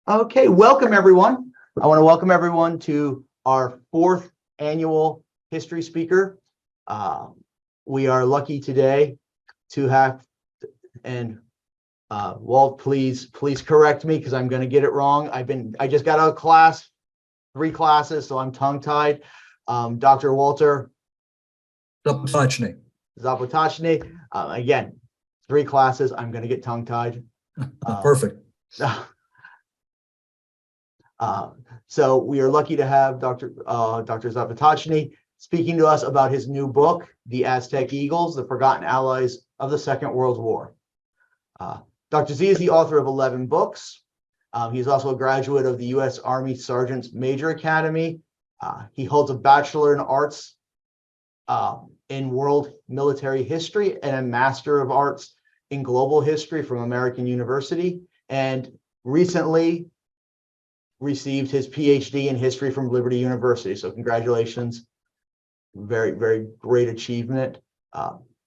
Okay, welcome everyone. I want to welcome everyone to our 4th annual history speaker. We are lucky today to have, and Walt, please correct me because I'm going to get it wrong. I just got out of class, 3 classes, so I'm tongue-tied. Dr. Walter Zapotachny. Again, 3 classes. I'm going to get tongue-tied. Perfect. So we are lucky to have Dr. Zapotachny speaking to us about his new book, The Aztec Eagles, The Forgotten Allies of the Second World War. Dr. Z is the author of 11 books. He's also a graduate of the U.S. Army Sergeant's Major Academy. He holds a Bachelor in Arts in World Military History and a Master of Arts in Global History from American University, and recently received his PhD in history from Liberty University. So congratulations. Very, very great achievement.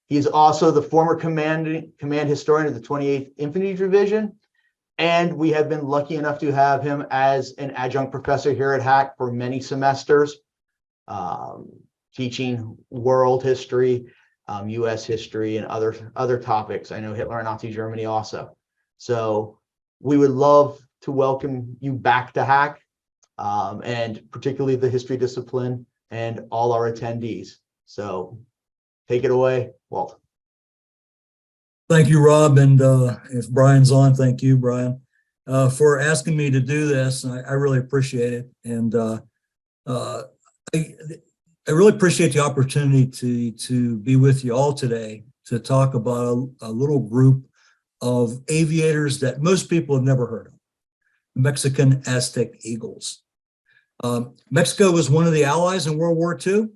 He is also the former command historian of the 28th Infantry Division. And we have been lucky enough to have him as an adjunct professor here at HAC for many semesters, teaching world history, US history, and other topics. I know Hitler and Nazi Germany also. So we would love to welcome you back to HAC, and particularly the history discipline and all our attendees. So take it away, Walt. Thank you, Rob. And if Brian's on, thank you, Brian, for asking me to do this. I really appreciate it. And I really appreciate the opportunity to be with you all today to talk about a little group of aviators that most people have never heard of. Mexican Aztec Eagles. Mexico was one of the allies in World War II,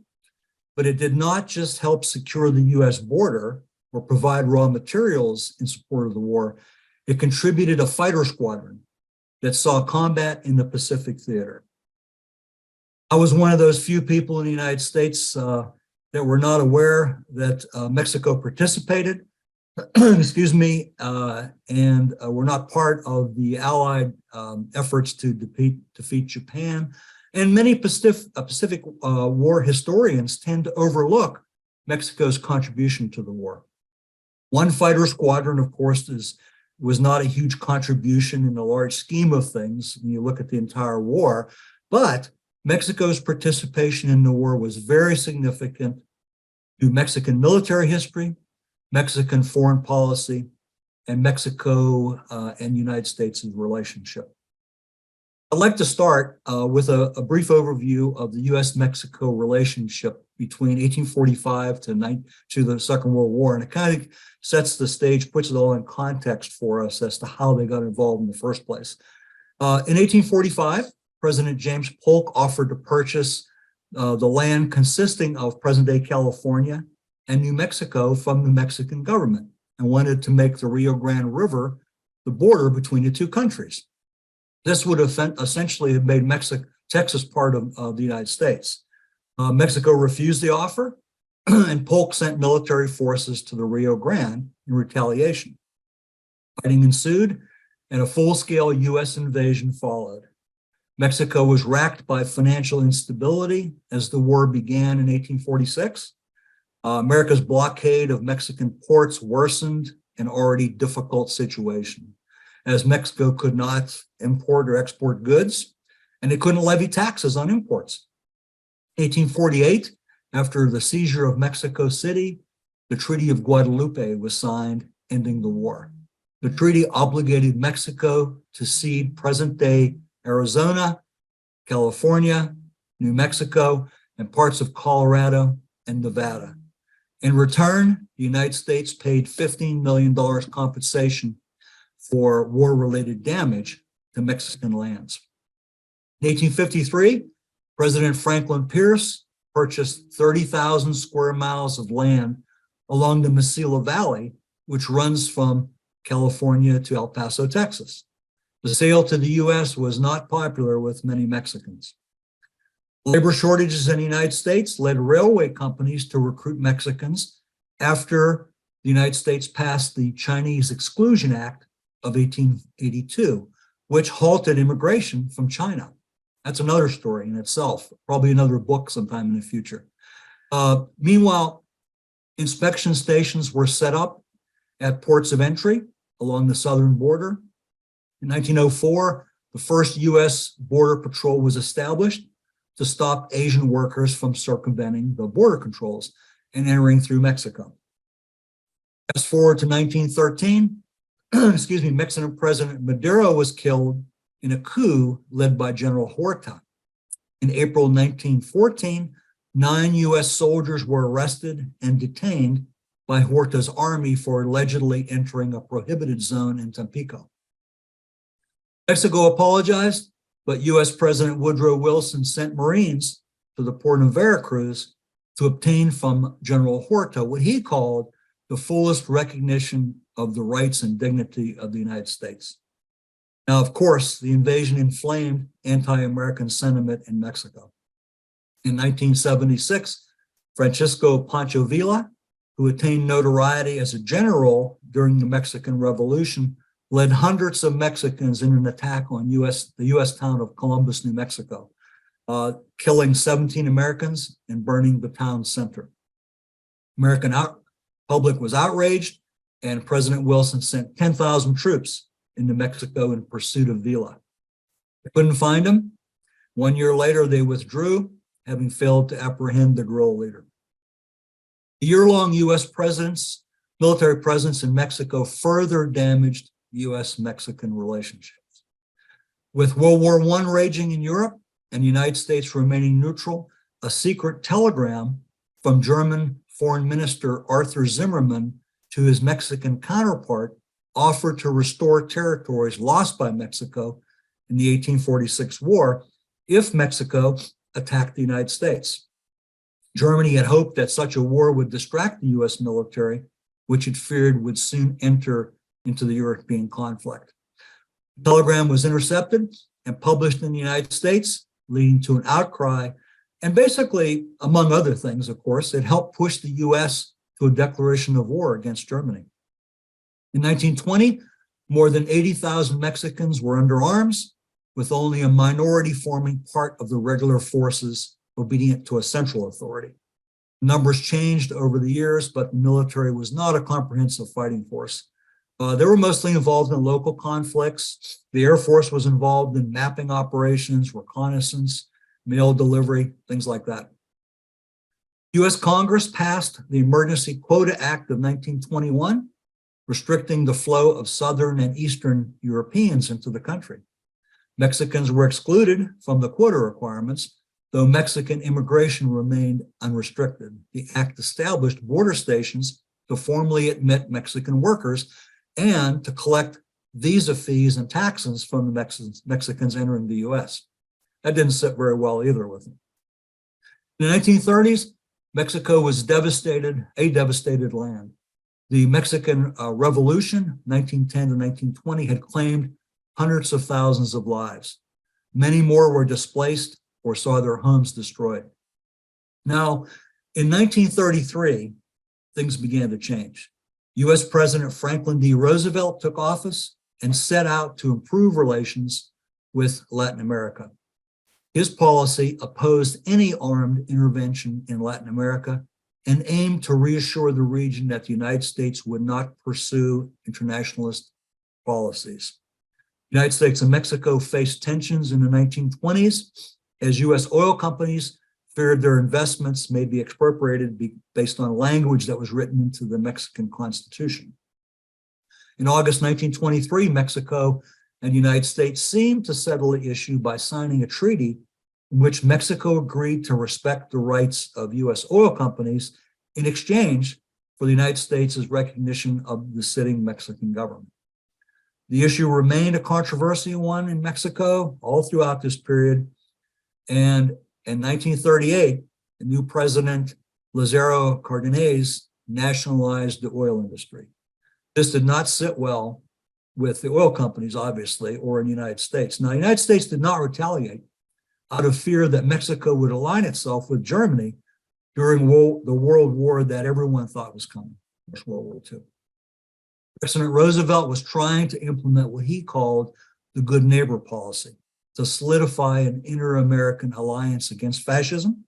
but it did not just help secure the US border or provide raw materials in support of the war. It contributed a fighter squadron that saw combat in the Pacific theater. I was one of those few people in the United States that were not aware that Mexico participated, excuse me, and were not part of the Allied efforts to defeat Japan. And many Pacific War historians tend to overlook Mexico's contribution to the war. One fighter squadron, of course, was not a huge contribution in the large scheme of things when you look at the entire war, but Mexico's participation in the war was very significant to Mexican military history, Mexican foreign policy, and Mexico and United States' relationship. I'd like to start with a brief overview of the U.S.-Mexico relationship between 1845 to the Second World War, and it kind of sets the stage, puts it all in context for us as to how they got involved in the first place. In 1845, President James Polk offered to purchase the land consisting of present-day California and New Mexico from the Mexican government, and wanted to make the Rio Grande River the border between the two countries. This would have essentially have made Texas part of the United States. Mexico refused the offer, and Polk sent military forces to the Rio Grande in retaliation. Fighting ensued, and a full-scale U.S. invasion followed. Mexico was racked by financial instability as the war began in 1846. America's blockade of Mexican ports worsened an already difficult situation, as Mexico could not import or export goods, and it couldn't levy taxes on imports. 1848, after the seizure of Mexico City, the Treaty of Guadalupe was signed, ending the war. The treaty obligated Mexico to cede present-day Arizona, California, New Mexico, and parts of Colorado and Nevada. In return, the United States paid $15 million compensation for war-related damage to Mexican lands. In 1853, President Franklin Pierce purchased 30,000 square miles of land along the Mesilla Valley, which runs from California to El Paso, Texas. The sale to the U.S. was not popular with many Mexicans. Labor shortages in the United States led railway companies to recruit Mexicans after the United States passed the Chinese Exclusion Act of 1882, which halted immigration from China. That's another story in itself, probably another book sometime in the future. Meanwhile, inspection stations were set up at ports of entry along the southern border. In 1904, the first U.S. Border Patrol was established to stop Asian workers from circumventing the border controls and entering through Mexico. Fast forward to 1913, excuse me, Mexican President Madero was killed in a coup led by General Huerta. In April 1914, 9 U.S. soldiers were arrested and detained by Huerta's army for allegedly entering a prohibited zone in Tampico. Mexico apologized, but U.S. President Woodrow Wilson sent Marines to the port of Veracruz to obtain from General Huerta what he called the fullest recognition of the rights and dignity of the United States. Now, of course, the invasion inflamed anti-American sentiment in Mexico. In 1976, Francisco Pancho Villa, who attained notoriety as a general during the Mexican Revolution, led hundreds of Mexicans in an attack on the U.S. town of Columbus, New Mexico, killing 17 Americans and burning the town center. American public was outraged, and President Wilson sent 10,000 troops into Mexico in pursuit of Villa. They couldn't find him. 1 year later, they withdrew, having failed to apprehend the guerrilla leader. The year-long U.S. military presence in Mexico further damaged U.S.-Mexican relationships. With World War I raging in Europe and the United States remaining neutral, a secret telegram from German Foreign Minister Arthur Zimmermann to his Mexican counterpart offered to restore territories lost by Mexico in the 1846 war if Mexico attacked the United States. Germany had hoped that such a war would distract the U.S. military, which it feared would soon enter into the European conflict. The telegram was intercepted and published in the United States, leading to an outcry. And basically, among other things, of course, it helped push the U.S. to a declaration of war against Germany. In 1920, more than 80,000 Mexicans were under arms, with only a minority forming part of the regular forces obedient to a central authority. Numbers changed over the years, but the military was not a comprehensive fighting force. They were mostly involved in local conflicts. The Air Force was involved in mapping operations, reconnaissance, mail delivery, things like that. U.S. Congress passed the Emergency Quota Act of 1921, restricting the flow of Southern and Eastern Europeans into the country. Mexicans were excluded from the quota requirements, though Mexican immigration remained unrestricted. The act established border stations to formally admit Mexican workers and to collect visa fees and taxes from the Mexicans entering the U.S. That didn't sit very well either with them. In the 1930s, Mexico was a devastated land. The Mexican Revolution, 1910 to 1920, had claimed hundreds of thousands of lives. Many more were displaced or saw their homes destroyed. Now, in 1933, things began to change. U.S. President Franklin D. Roosevelt took office and set out to improve relations with Latin America. His policy opposed any armed intervention in Latin America and aimed to reassure the region that the United States would not pursue internationalist policies. The United States and Mexico faced tensions in the 1920s as U.S. oil companies feared their investments may be expropriated based on language that was written into the Mexican Constitution. In August 1923, Mexico and the United States seemed to settle the issue by signing a treaty in which Mexico agreed to respect the rights of U.S. oil companies in exchange for the United States' recognition of the sitting Mexican government. The issue remained a controversial one in Mexico all throughout this period. And in 1938, the new president, Lázaro Cárdenas, nationalized the oil industry. This did not sit well with the oil companies, obviously, or in the United States. Now, the United States did not retaliate out of fear that Mexico would align itself with Germany during the World War that everyone thought was coming, World War II. President Roosevelt was trying to implement what he called the good neighbor policy to solidify an inter-American alliance against fascism.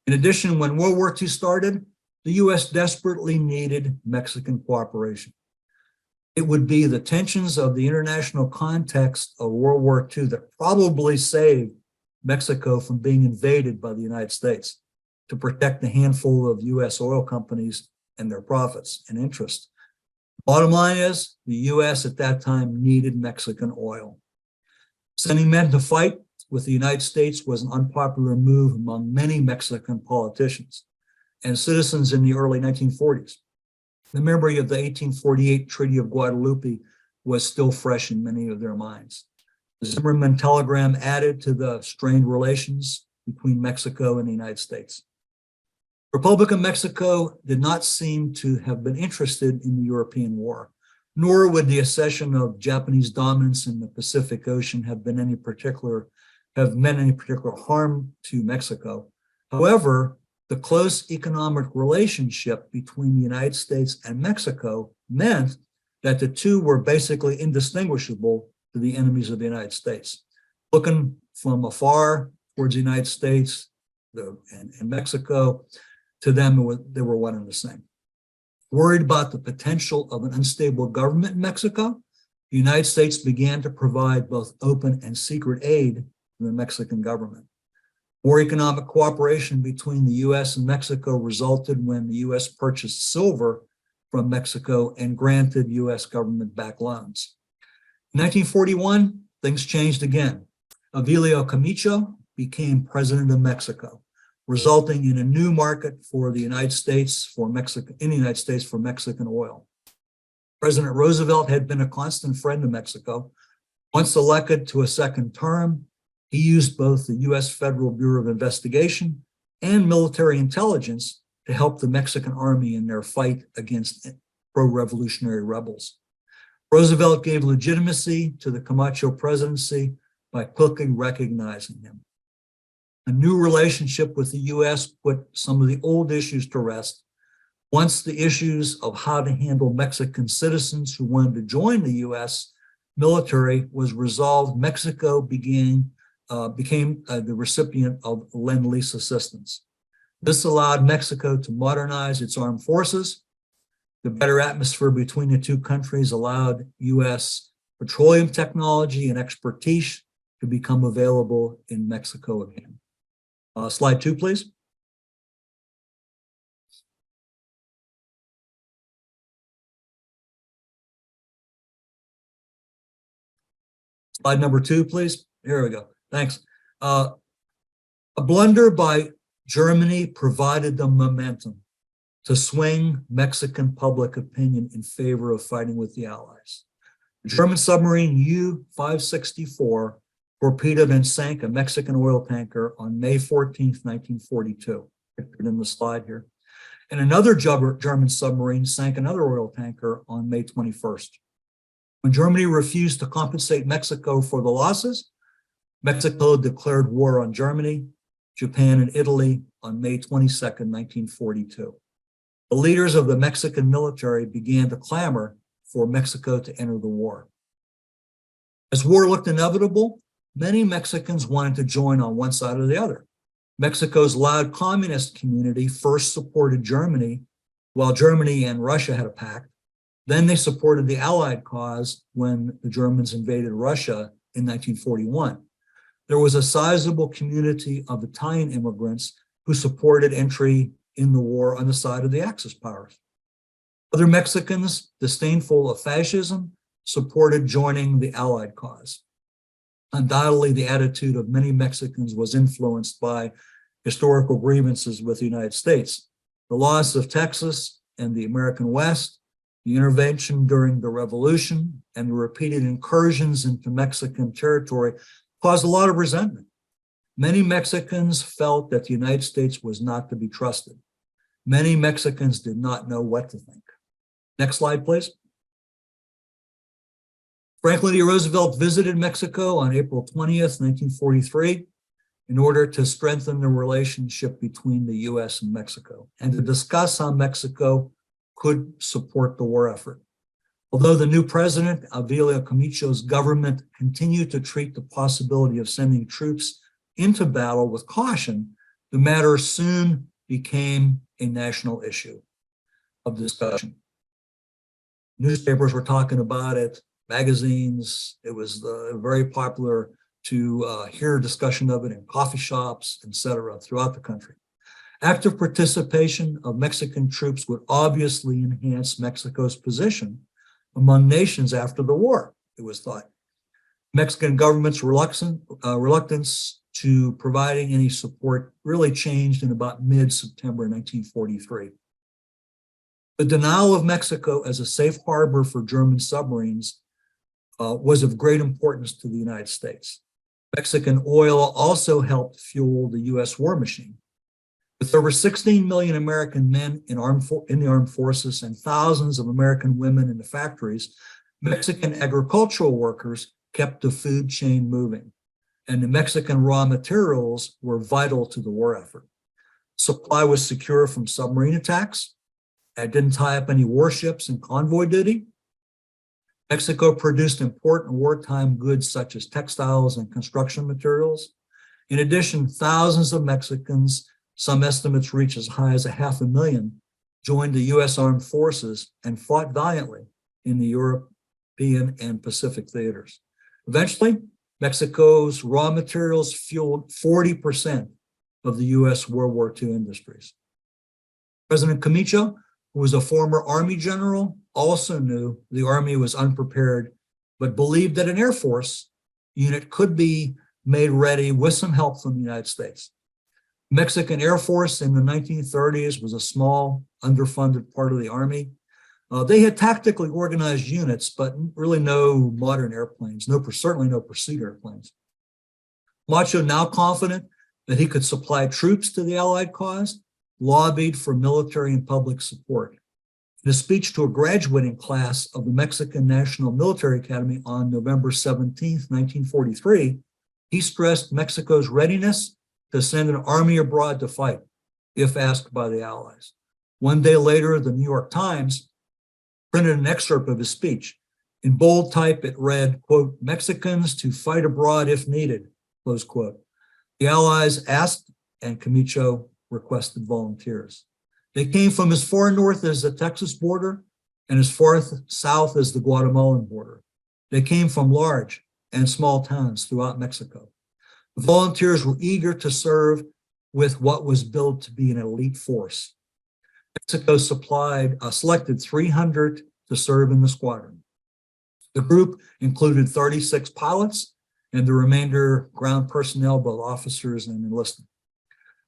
In addition, when World War II started, the US desperately needed Mexican cooperation. It would be the tensions of the international context of World War II that probably saved Mexico from being invaded by the United States to protect a handful of US oil companies and their profits and interests. Bottom line is, the US at that time needed Mexican oil. Sending men to fight with the United States was an unpopular move among many Mexican politicians and citizens in the early 1940s. The memory of the 1848 Treaty of Guadalupe was still fresh in many of their minds. The Zimmerman telegram added to the strained relations between Mexico and the United States. Republican Mexico did not seem to have been interested in the European War, nor would the accession of Japanese dominance in the Pacific Ocean have meant any particular harm to Mexico. However, the close economic relationship between the United States and Mexico meant that the two were basically indistinguishable to the enemies of the United States. Looking from afar towards the United States and Mexico, to them, they were one and the same. Worried about the potential of an unstable government in Mexico, the United States began to provide both open and secret aid to the Mexican government. More economic cooperation between the US and Mexico resulted when the US purchased silver from Mexico and granted US government-backed loans. In 1941, things changed again. Avilio Camacho became president of Mexico, resulting in a new market for the United States for Mexican oil. President Roosevelt had been a constant friend of Mexico. Once elected to a second term, he used both the U.S. Federal Bureau of Investigation and military intelligence to help the Mexican army in their fight against pro-revolutionary rebels. Roosevelt gave legitimacy to the Camacho presidency by quickly recognizing him. A new relationship with the U.S. put some of the old issues to rest. Once the issues of how to handle Mexican citizens who wanted to join the U.S. military was resolved, Mexico became the recipient of Lend-Lease assistance. This allowed Mexico to modernize its armed forces. The better atmosphere between the two countries allowed U.S. petroleum technology and expertise to become available in Mexico again. Slide 2, please. Slide number 2, please. Here we go. Thanks. A blunder by Germany provided the momentum to swing Mexican public opinion in favor of fighting with the Allies. The German submarine U-564 torpedoed and sank a Mexican oil tanker on May 14th, 1942, pictured in the slide here. And another German submarine sank another oil tanker on May 21st. When Germany refused to compensate Mexico for the losses, Mexico declared war on Germany, Japan, and Italy on May 22nd, 1942. The leaders of the Mexican military began to clamor for Mexico to enter the war. As war looked inevitable, many Mexicans wanted to join on one side or the other. Mexico's loud communist community first supported Germany, while Germany and Russia had a pact. Then they supported the Allied cause when the Germans invaded Russia in 1941. There was a sizable community of Italian immigrants who supported entry in the war on the side of the Axis powers. Other Mexicans, disdainful of fascism, supported joining the Allied cause. Undoubtedly, the attitude of many Mexicans was influenced by historical grievances with the United States. The loss of Texas and the American West, the intervention during the Revolution, and the repeated incursions into Mexican territory caused a lot of resentment. Many Mexicans felt that the United States was not to be trusted. Many Mexicans did not know what to think. Next slide, please. Franklin D. Roosevelt visited Mexico on April 20th, 1943, in order to strengthen the relationship between the U.S. and Mexico and to discuss how Mexico could support the war effort. Although the new president, Avilio Camacho's government continued to treat the possibility of sending troops into battle with caution, the matter soon became a national issue of discussion. Newspapers were talking about it, magazines. It was very popular to hear discussion of it in coffee shops, etc., throughout the country. Active participation of Mexican troops would obviously enhance Mexico's position among nations after the war, it was thought. Mexican government's reluctance to providing any support really changed in about mid-September 1943. The denial of Mexico as a safe harbor for German submarines was of great importance to the United States. Mexican oil also helped fuel the U.S. war machine. With over 16 million American men in the armed forces and thousands of American women in the factories, Mexican agricultural workers kept the food chain moving, and the Mexican raw materials were vital to the war effort. Supply was secure from submarine attacks. It didn't tie up any warships in convoy duty. Mexico produced important wartime goods such as textiles and construction materials. In addition, thousands of Mexicans, some estimates reach as high as 500,000, joined the U.S. Armed Forces and fought valiantly in the European and Pacific theaters. Eventually, Mexico's raw materials fueled 40% of the U.S. World War II industries. President Camacho, who was a former Army general, also knew the Army was unprepared, but believed that an Air Force unit could be made ready with some help from the United States. Mexican Air Force in the 1930s was a small, underfunded part of the Army. They had tactically organized units, but really no modern airplanes, certainly no pursuit airplanes. Camacho, now confident that he could supply troops to the Allied cause, lobbied for military and public support. In a speech to a graduating class of the Mexican National Military Academy on November 17, 1943, he stressed Mexico's readiness to send an army abroad to fight, if asked by the Allies. One day later, the New York Times printed an excerpt of his speech. In bold type, it read, quote, "Mexicans to fight abroad if needed," close quote. The Allies asked, and Camacho requested volunteers. They came from as far north as the Texas border and as far south as the Guatemalan border. They came from large and small towns throughout Mexico. The volunteers were eager to serve with what was billed to be an elite force. Mexico selected 300 to serve in the squadron. The group included 36 pilots and the remainder ground personnel, both officers and enlisted.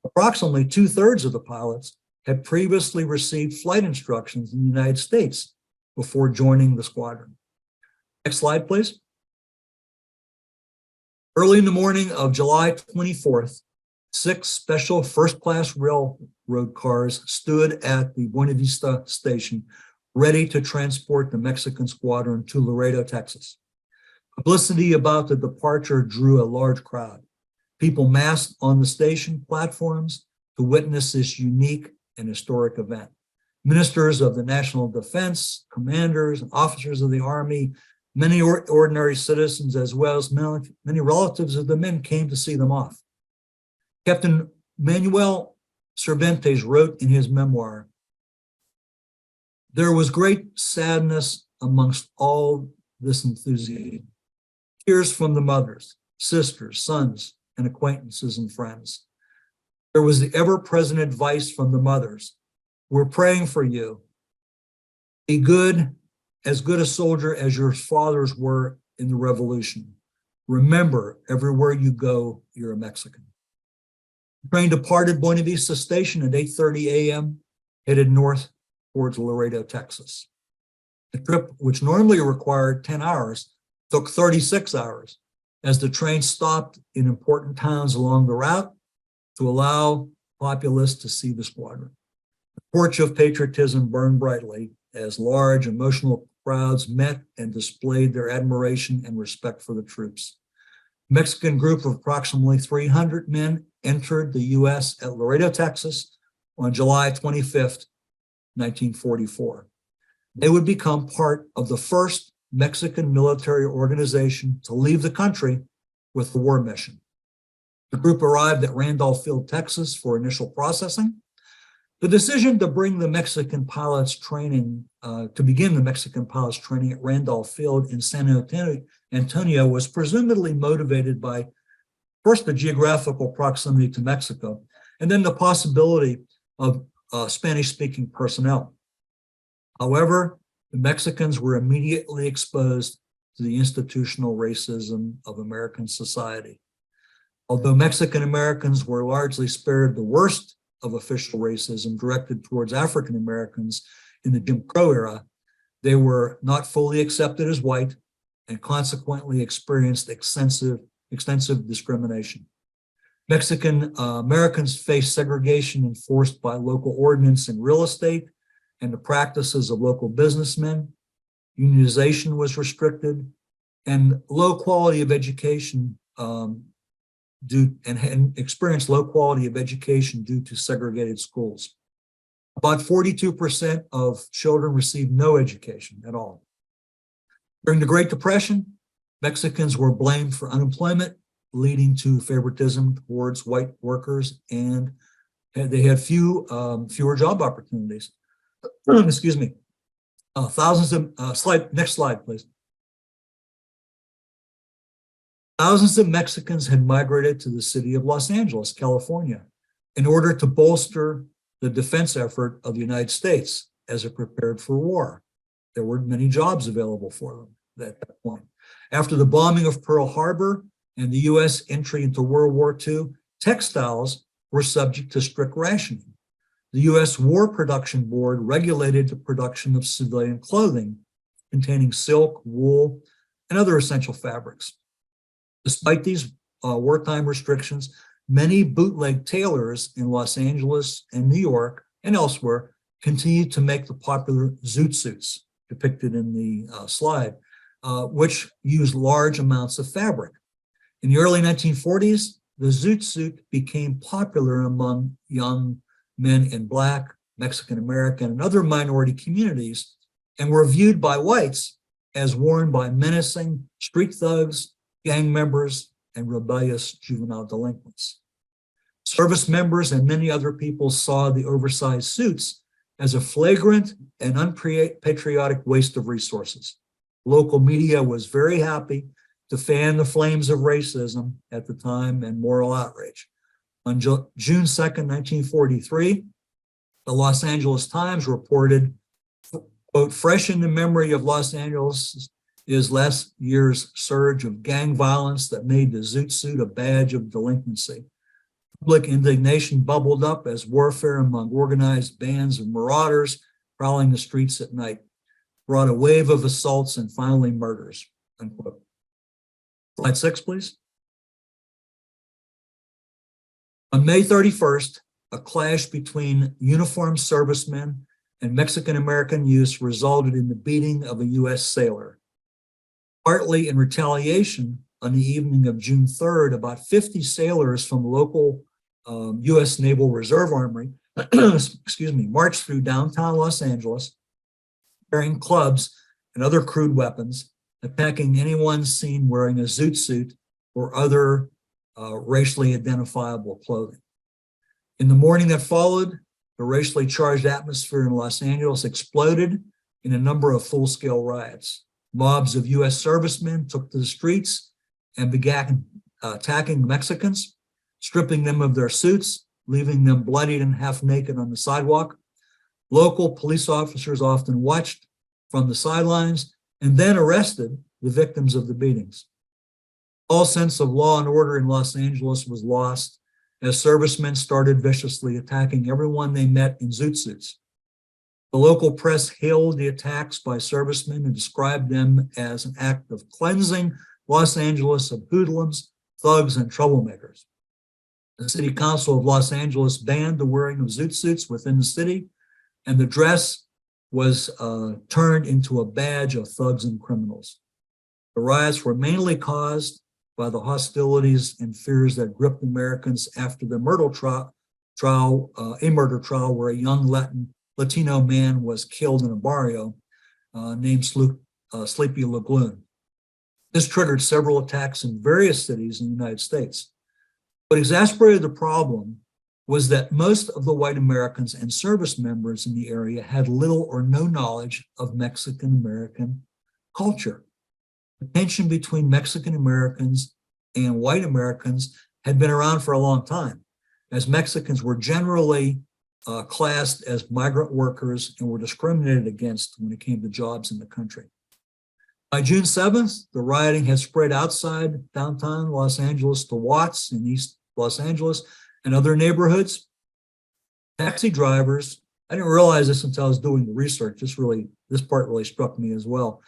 Approximately 2/3 of the pilots had previously received flight instructions in the United States before joining the squadron. Next slide, please. Early in the morning of July 24th, 6 special first-class railroad cars stood at the Buena Vista station, ready to transport the Mexican squadron to Laredo, Texas. Publicity about the departure drew a large crowd. People massed on the station platforms to witness this unique and historic event. Ministers of the National Defense, commanders, and officers of the Army, many ordinary citizens, as well as many relatives of the men, came to see them off. Captain Manuel Cervantes wrote in his memoir, "There was great sadness amongst all this enthusiasm. Tears from the mothers, sisters, sons, and acquaintances and friends. There was the ever-present advice from the mothers. We're praying for you. Be as good a soldier as your fathers were in the revolution. Remember, everywhere you go, you're a Mexican." The train departed Buena Vista Station at 8:30 a.m., headed north towards Laredo, Texas. The trip, which normally required 10 hours, took 36 hours as the train stopped in important towns along the route to allow populace to see the squadron. The torch of patriotism burned brightly as large, emotional crowds met and displayed their admiration and respect for the troops. A Mexican group of approximately 300 men entered the U.S. at Laredo, Texas on July 25th, 1944. They would become part of the first Mexican military organization to leave the country with the war mission. The group arrived at Randolph Field, Texas for initial processing. The decision to bring the Mexican pilots training, to begin the Mexican pilots training at Randolph Field in San Antonio was presumably motivated by first the geographical proximity to Mexico, and then the possibility of Spanish-speaking personnel. However, the Mexicans were immediately exposed to the institutional racism of American society. Although Mexican Americans were largely spared the worst of official racism directed towards African Americans in the Jim Crow era, they were not fully accepted as white and consequently experienced extensive discrimination. Mexican Americans faced segregation enforced by local ordinance in real estate and the practices of local businessmen. Unionization was restricted, and low quality of education experienced low quality of education due to segregated schools. About 42% of children received no education at all. During the Great Depression, Mexicans were blamed for unemployment, leading to favoritism towards white workers, and they had fewer job opportunities. Excuse me. Thousands of next slide, please. Thousands of Mexicans had migrated to the city of Los Angeles, California, in order to bolster the defense effort of the United States as it prepared for war. There were many jobs available for them at that point. After the bombing of Pearl Harbor and the U.S. entry into World War II, textiles were subject to strict rationing. The U.S. War Production Board regulated the production of civilian clothing containing silk, wool, and other essential fabrics. Despite these wartime restrictions, many bootleg tailors in Los Angeles and New York and elsewhere continued to make the popular zoot suits depicted in the slide, which used large amounts of fabric. In the early 1940s, the zoot suit became popular among young men in Black, Mexican American, and other minority communities, and were viewed by whites as worn by menacing street thugs, gang members, and rebellious juvenile delinquents. Service members and many other people saw the oversized suits as a flagrant and unpatriotic waste of resources. Local media was very happy to fan the flames of racism at the time and moral outrage. On June 2nd, 1943, the Los Angeles Times reported, quote, fresh in the memory of Los Angeles is last year's surge of gang violence that made the zoot suit a badge of delinquency. Public indignation bubbled up as warfare among organized bands of marauders prowling the streets at night brought a wave of assaults and finally murders, unquote. Slide 6, please. On May 31st, a clash between uniformed servicemen and Mexican-American youths resulted in the beating of a U.S. sailor. Partly in retaliation, on the evening of June 3rd, about 50 sailors from local U.S. Naval Reserve Armory, excuse me, marched through downtown Los Angeles carrying clubs and other crude weapons, attacking anyone seen wearing a zoot suit or other racially identifiable clothing. In the morning that followed, the racially charged atmosphere in Los Angeles exploded in a number of full-scale riots. Mobs of U.S. servicemen took to the streets and began attacking Mexicans, stripping them of their suits, leaving them bloodied and half naked on the sidewalk. Local police officers often watched from the sidelines and then arrested the victims of the beatings. All sense of law and order in Los Angeles was lost as servicemen started viciously attacking everyone they met in zoot suits. The local press hailed the attacks by servicemen and described them as an act of cleansing Los Angeles of hoodlums, thugs, and troublemakers. The City Council of Los Angeles banned the wearing of zoot suits within the city, and the dress was turned into a badge of thugs and criminals. The riots were mainly caused by the hostilities and fears that gripped Americans after the murder trial where a young Latino man was killed in a barrio, named Sleepy Lagoon. This triggered several attacks in various cities in the United States. What exasperated the problem was that most of the white Americans and service members in the area had little or no knowledge of Mexican American culture. The tension between Mexican Americans and white Americans had been around for a long time, as Mexicans were generally classed as migrant workers and were discriminated against when it came to jobs in the country. By June 7th, the rioting had spread outside downtown Los Angeles to Watts in East Los Angeles and other neighborhoods. Taxi drivers, I didn't realize this until I was doing the research. This part really struck me as well.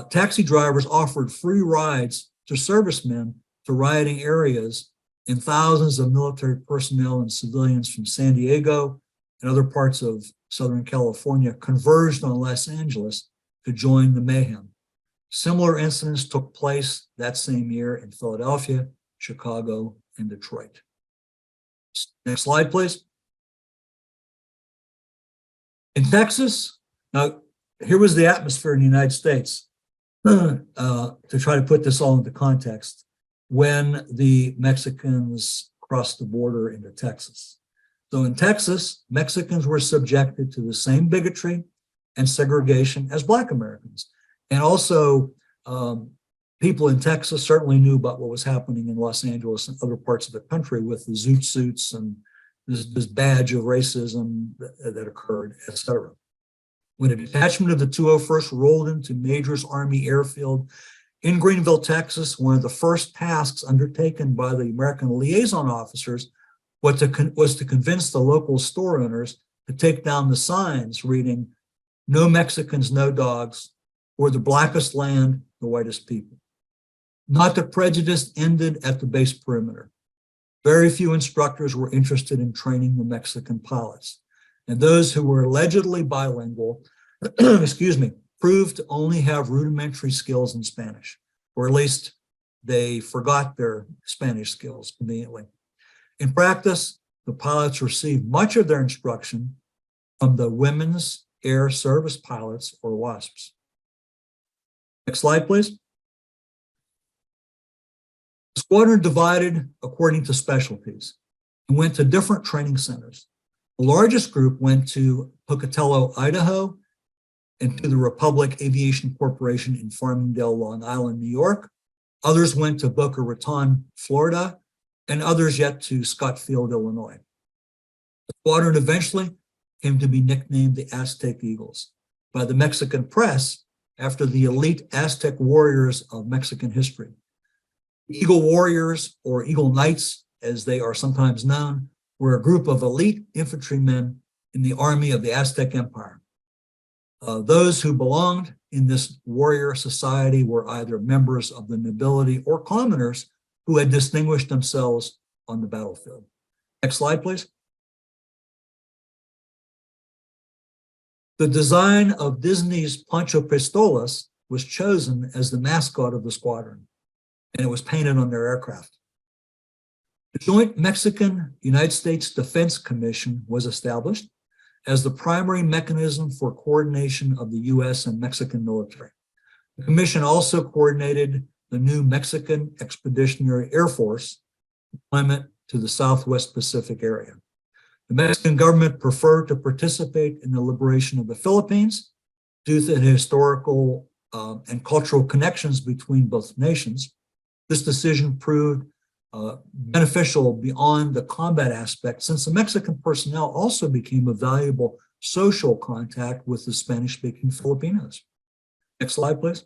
Taxi drivers offered free rides to servicemen to rioting areas, and thousands of military personnel and civilians from San Diego and other parts of Southern California converged on Los Angeles to join the mayhem. Similar incidents took place that same year in Philadelphia, Chicago, and Detroit. Next slide, please. In Texas, now here was the atmosphere in the United States, to try to put this all into context, when the Mexicans crossed the border into Texas. So in Texas, Mexicans were subjected to the same bigotry and segregation as Black Americans. And also, people in Texas certainly knew about what was happening in Los Angeles and other parts of the country with the zoot suits and this badge of racism that occurred, et cetera. When a detachment of the 201st rolled into Major's Army Airfield in Greenville, Texas, one of the first tasks undertaken by the American liaison officers was to convince the local store owners to take down the signs reading, "No Mexicans, no dogs," or "The blackest land, the whitest people." Not that prejudice ended at the base perimeter. Very few instructors were interested in training the Mexican pilots. And those who were allegedly bilingual, proved to only have rudimentary skills in Spanish, or at least they forgot their Spanish skills conveniently. In practice, the pilots received much of their instruction from the Women's Air Service Pilots, or WASPs. Next slide, please. The squadron divided according to specialties and went to different training centers. The largest group went to Pocatello, Idaho, and to the Republic Aviation Corporation in Farmingdale, Long Island, New York. Others went to Boca Raton, Florida, and others yet to Scottsfield, Illinois. The squadron eventually came to be nicknamed the Aztec Eagles by the Mexican press after the elite Aztec warriors of Mexican history. The Eagle Warriors, or Eagle Knights, as they are sometimes known, were a group of elite infantrymen in the army of the Aztec Empire. Those who belonged in this warrior society were either members of the nobility or commoners who had distinguished themselves on the battlefield. Next slide, please. The design of Disney's Pancho Pistolas was chosen as the mascot of the squadron, and it was painted on their aircraft. The Joint Mexican-United States Defense Commission was established as the primary mechanism for coordination of the U.S. and Mexican military. The commission also coordinated the new Mexican Expeditionary Air Force deployment to the Southwest Pacific area. The Mexican government preferred to participate in the liberation of the Philippines due to the historical and cultural connections between both nations. This decision proved beneficial beyond the combat aspect, since the Mexican personnel also became a valuable social contact with the Spanish-speaking Filipinos. Next slide, please.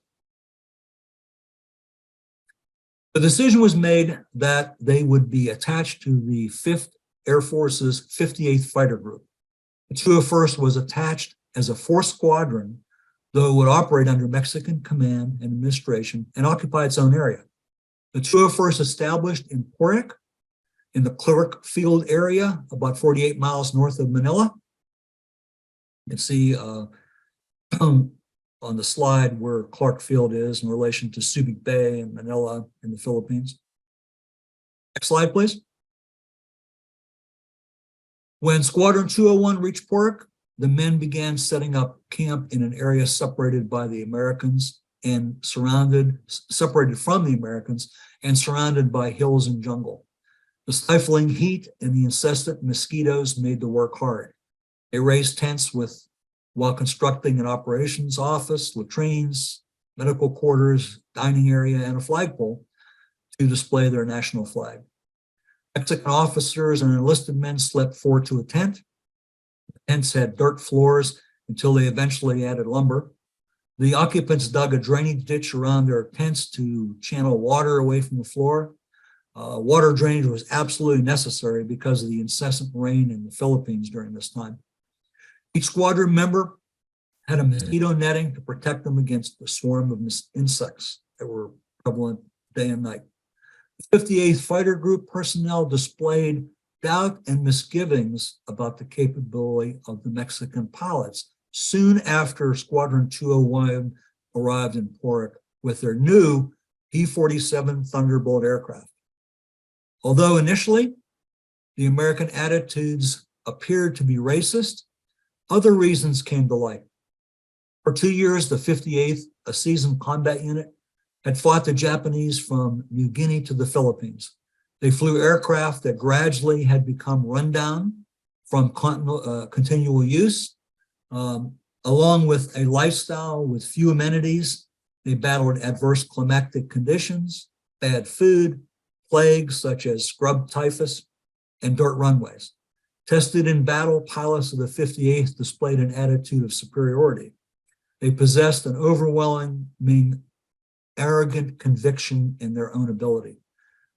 The decision was made that they would be attached to the 5th Air Force's 58th Fighter Group. The 201st was attached as a 4th squadron, though it would operate under Mexican command and administration and occupy its own area. The 201st established in Porrick, in the Clark Field area, about 48 miles north of Manila. You can see on the slide where Clark Field is in relation to Subic Bay and Manila in the Philippines. Next slide, please. When Squadron 201 reached Porrick, the men began setting up camp in an area separated by the Americans and separated from the Americans and surrounded by hills and jungle. The stifling heat and the incessant mosquitoes made the work hard. They raised tents while constructing an operations office, latrines, medical quarters, dining area, and a flagpole to display their national flag. Mexican officers and enlisted men slept four to a tent. The tents had dirt floors until they eventually added lumber. The occupants dug a drainage ditch around their tents to channel water away from the floor. Water drainage was absolutely necessary because of the incessant rain in the Philippines during this time. Each squadron member had a mosquito netting to protect them against the swarm of insects that were prevalent day and night. The 58th Fighter Group personnel displayed doubt and misgivings about the capability of the Mexican pilots soon after Squadron 201 arrived in Porac with their new P-47 Thunderbolt aircraft. Although initially the American attitudes appeared to be racist, other reasons came to light. For 2 years, the 58th, a seasoned combat unit, had fought the Japanese from New Guinea to the Philippines. They flew aircraft that gradually had become rundown from continual use. Along with a lifestyle with few amenities, they battled adverse climatic conditions, bad food, plagues such as scrub typhus, and dirt runways. Tested in battle, pilots of the 58th displayed an attitude of superiority. They possessed an overwhelming, arrogant conviction in their own ability.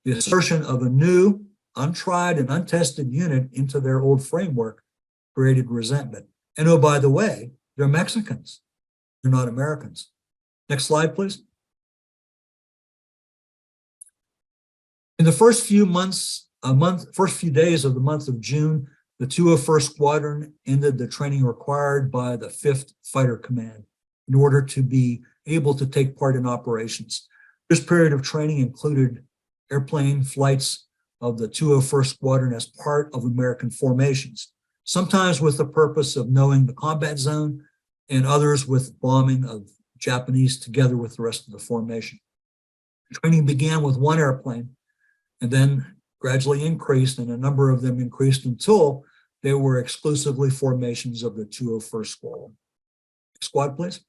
The assertion of a new, untried, and untested unit into their old framework created resentment. And oh, by the way, they're Mexicans. They're not Americans. Next slide, please. In the first few days of the month of June, the 201st Squadron ended the training required by the 5th Fighter Command in order to be able to take part in operations. This period of training included airplane flights of the 201st Squadron as part of American formations, sometimes with the purpose of knowing the combat zone and others with bombing of Japanese together with the rest of the formation. Training began with one airplane and then gradually increased, and a number of them increased until they were exclusively formations of the 201st Squadron. Next squad, please.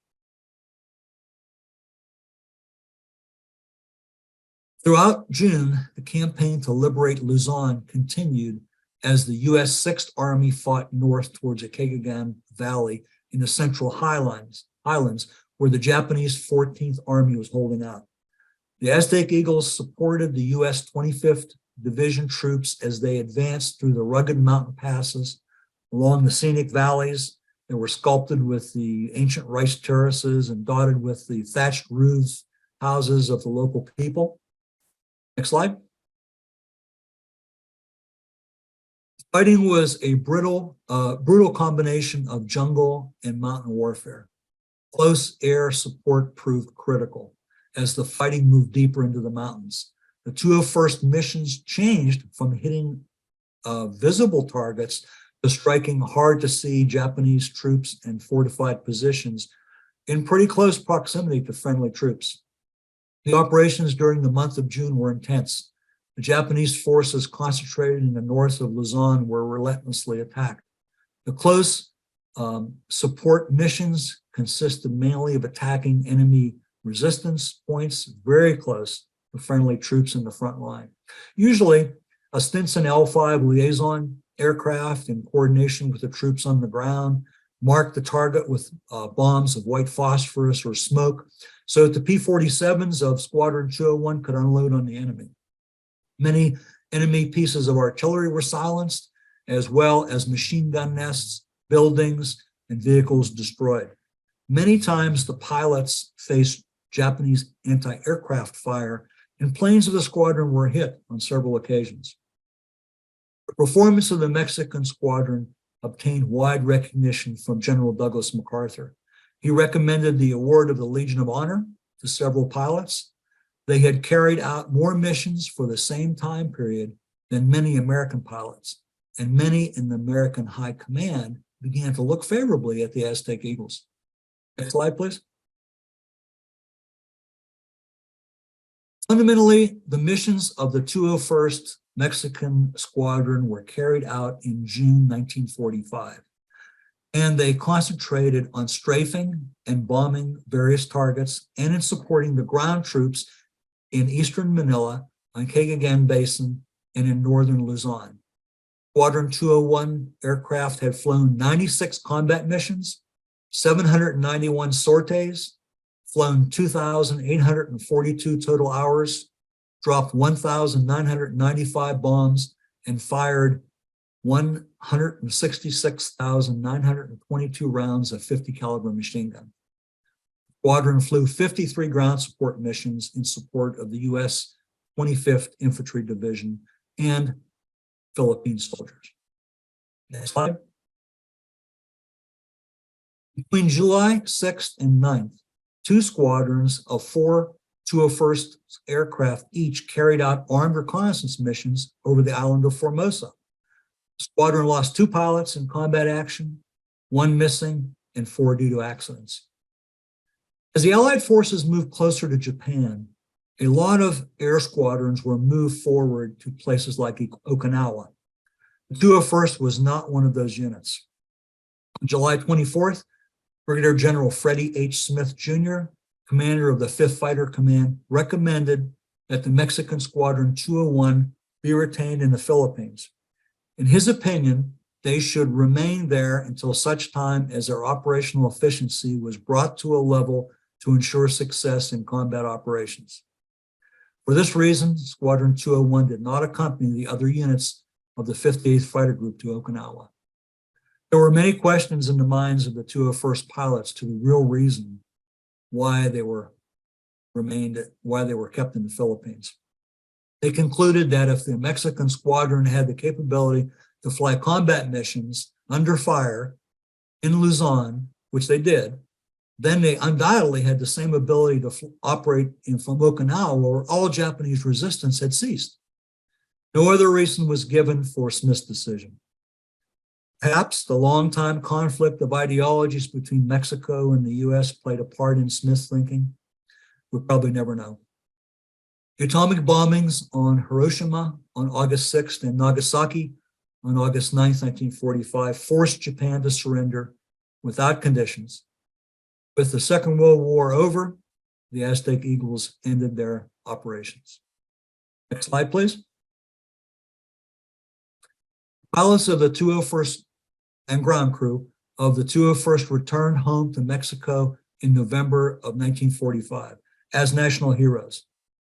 Throughout June, the campaign to liberate Luzon continued as the U.S. 6th Army fought north towards the Cagayan Valley in the Central Highlands, where the Japanese 14th Army was holding out. The Aztec Eagles supported the U.S. 25th Division troops as they advanced through the rugged mountain passes along the scenic valleys that were sculpted with the ancient rice terraces and dotted with the thatched roofs houses of the local people. Next slide. Fighting was a brutal combination of jungle and mountain warfare. Close air support proved critical as the fighting moved deeper into the mountains. The 201st missions changed from hitting visible targets to striking hard-to-see Japanese troops and fortified positions in pretty close proximity to friendly troops. The operations during the month of June were intense. The Japanese forces concentrated in the north of Luzon were relentlessly attacked. The close support missions consisted mainly of attacking enemy resistance points very close to friendly troops in the front line. Usually, a Stinson L-5 liaison aircraft in coordination with the troops on the ground marked the target with bombs of white phosphorus or smoke so that the P-47s of Squadron 201 could unload on the enemy. Many enemy pieces of artillery were silenced, as well as machine gun nests, buildings, and vehicles destroyed. Many times the pilots faced Japanese anti-aircraft fire, and planes of the squadron were hit on several occasions. The performance of the Mexican squadron obtained wide recognition from General Douglas MacArthur. He recommended the award of the Legion of Honor to several pilots. They had carried out more missions for the same time period than many American pilots, and many in the American High Command began to look favorably at the Aztec Eagles. Next slide, please. Fundamentally, the missions of the 201st Mexican Squadron were carried out in June 1945, and they concentrated on strafing and bombing various targets and in supporting the ground troops in eastern Manila, on Cagayan Basin, and in northern Luzon. Squadron 201 aircraft had flown 96 combat missions, 791 sorties, flown 2,842 total hours, dropped 1,995 bombs, and fired 166,922 rounds of 50 caliber machine gun. The squadron flew 53 ground support missions in support of the U.S. 25th Infantry Division and Philippine soldiers. Next slide. Between July 6th and 9th, two squadrons of 4 201st aircraft each carried out armed reconnaissance missions over the island of Formosa. The squadron lost 2 pilots in combat action, 1 missing, and 4 due to accidents. As the Allied forces moved closer to Japan, a lot of air squadrons were moved forward to places like Okinawa. The 201st was not one of those units. On July 24th, Brigadier General Freddie H. Smith, Jr., commander of the 5th Fighter Command, recommended that the Mexican Squadron 201 be retained in the Philippines. In his opinion, they should remain there until such time as their operational efficiency was brought to a level to ensure success in combat operations. For this reason, Squadron 201 did not accompany the other units of the 58th Fighter Group to Okinawa. There were many questions in the minds of the 201st pilots to the real reason why they were kept in the Philippines. They concluded that if the Mexican squadron had the capability to fly combat missions under fire in Luzon, which they did, then they undoubtedly had the same ability to operate from Okinawa, where all Japanese resistance had ceased. No other reason was given for Smith's decision. Perhaps the long-time conflict of ideologies between Mexico and the U.S. played a part in Smith's thinking. We'll probably never know. The atomic bombings on Hiroshima on August 6th and Nagasaki on August 9th, 1945, forced Japan to surrender without conditions. With the Second World War over, the Aztec Eagles ended their operations. Next slide, please. Pilots of the 201st and ground crew of the 201st returned home to Mexico in November of 1945 as national heroes.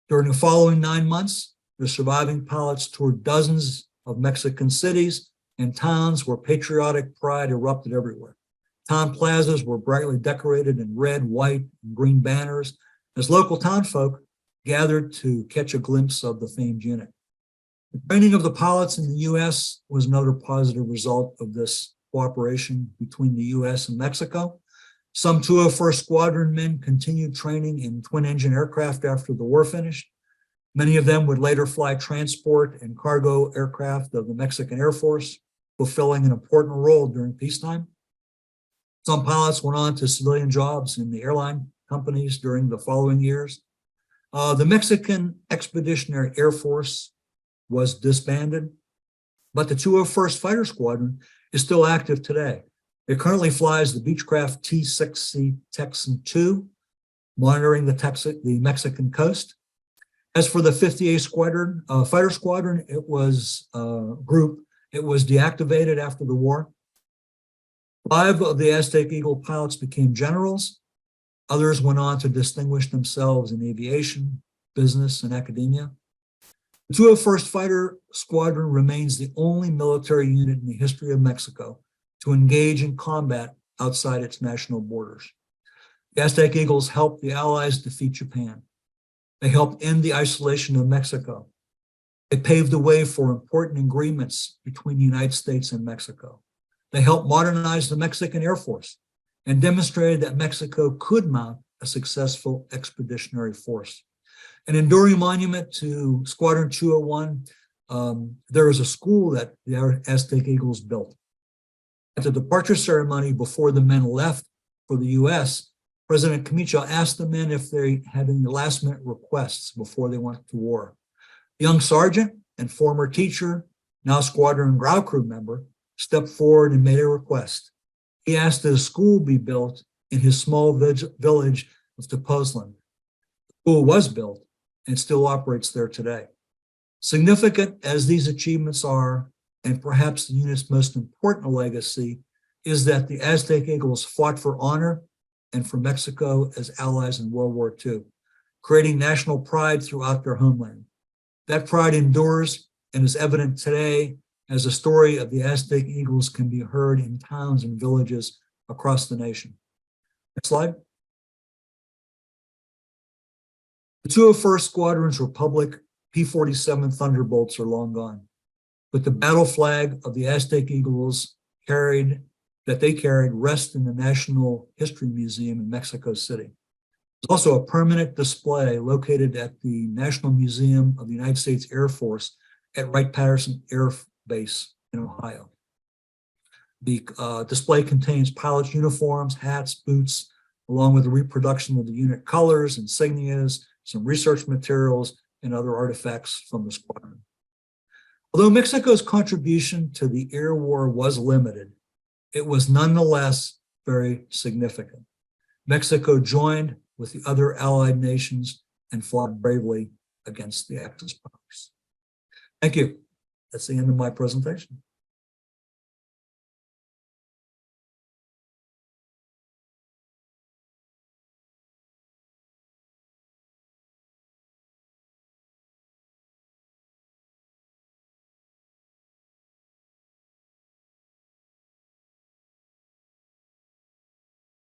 During the following 9 months, the surviving pilots toured dozens of Mexican cities and towns where patriotic pride erupted everywhere. Town plazas were brightly decorated in red, white, and green banners as local townfolk gathered to catch a glimpse of the famed unit. The training of the pilots in the U.S. was another positive result of this cooperation between the U.S. and Mexico. Some 201st Squadron men continued training in twin-engine aircraft after the war finished. Many of them would later fly transport and cargo aircraft of the Mexican Air Force, fulfilling an important role during peacetime. Some pilots went on to civilian jobs in the airline companies during the following years. The Mexican Expeditionary Air Force was disbanded, but the 201st Fighter Squadron is still active today. It currently flies the Beechcraft T-6C Texan II, monitoring the Mexican coast. As for the 58th Squadron, Fighter Squadron, it was deactivated after the war. 5 of the Aztec Eagle pilots became generals. Others went on to distinguish themselves in aviation, business, and academia. The 201st Fighter Squadron remains the only military unit in the history of Mexico to engage in combat outside its national borders. The Aztec Eagles helped the Allies defeat Japan. They helped end the isolation of Mexico. They paved the way for important agreements between the United States and Mexico. They helped modernize the Mexican Air Force and demonstrated that Mexico could mount a successful expeditionary force. An enduring monument to Squadron 201, there is a school that the Aztec Eagles built. At the departure ceremony before the men left for the U.S., President Camacho asked the men if they had any last-minute requests before they went to war. A young sergeant and former teacher, now squadron ground crew member, stepped forward and made a request. He asked that a school be built in his small village of Tepoztlan. The school was built and still operates there today. Significant as these achievements are, and perhaps the unit's most important legacy, is that the Aztec Eagles fought for honor and for Mexico as allies in World War II, creating national pride throughout their homeland. That pride endures and is evident today as the story of the Aztec Eagles can be heard in towns and villages across the nation. Next slide. The 201st Squadron's Republic P-47 Thunderbolts are long gone, but the battle flag of the Aztec Eagles that they carried rests in the National History Museum in Mexico City. There's also a permanent display located at the National Museum of the United States Air Force at Wright-Patterson Air Base in Ohio. The display contains pilots' uniforms, hats, boots, along with a reproduction of the unit colors, insignias, some research materials, and other artifacts from the squadron. Although Mexico's contribution to the air war was limited, it was nonetheless very significant. Mexico joined with the other allied nations and fought bravely against the Axis powers. Thank you. That's the end of my presentation.